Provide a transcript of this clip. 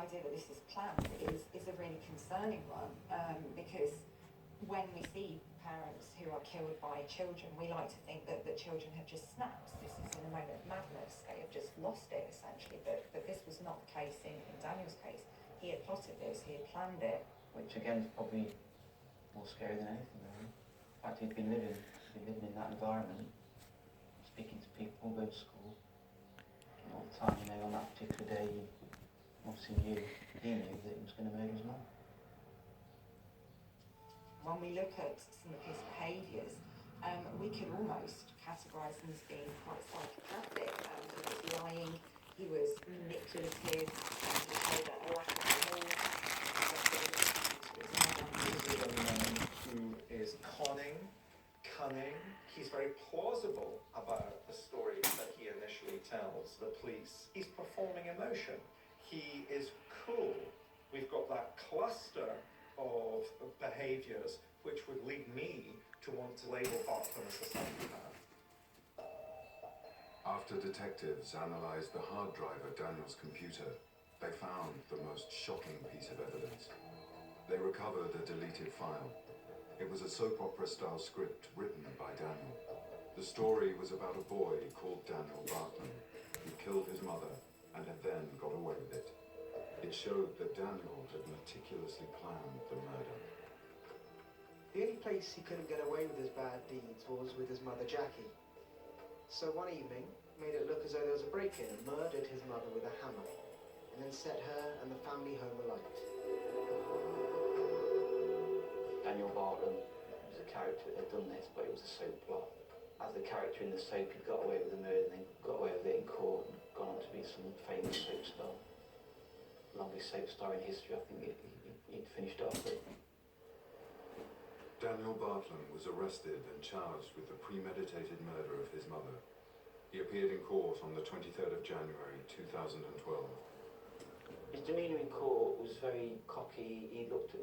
idea that this is planned is a really concerning one, because when we see parents who are killed by children, we like to think that the children have just snapped. This is in a moment of madness. They have just lost it, essentially. But this was not the case in Daniel's case. He had plotted this, he had planned it. Which again is probably more scary than anything, really. In fact, he'd been living in that environment, speaking to people, going to school. And all the time, on that particular day, he knew that he was going to murder his mum. When we look at some of his behaviours, we could almost categorise them as being quite psychopathic. He was lying, he was manipulative, he showed a lack of remorse. He's a young man who is conning, cunning. He's very plausible about the stories that he initially tells the police. He's performing emotion. He is cool. We've got that cluster of behaviours which would lead me to want to label Barton as a psychopath. After detectives analysed the hard drive of Daniel's computer, they found the most shocking piece of evidence. They recovered a deleted file. It was a soap opera-style script written by Daniel. The story was about a boy called Daniel Barton, who killed his mother and had then got away with it. It showed that Daniel had meticulously planned the murder. The only place he couldn't get away with his bad deeds was with his mother Jackie. So one evening, made it look as though there was a break-in and murdered his mother with a hammer, and then set her and the family home alight. Daniel Barton was a character that had done this, but it was a soap plot. As the character in the soap, he got away with the murder, and then got away with it in court, and gone on to be some famous soap star. Longest soap star in history, I think he'd finished off with. Daniel Barton was arrested and charged with the premeditated murder of his mother. He appeared in court on the 23rd of January 2012. His demeanour in court was very cocky. He looked at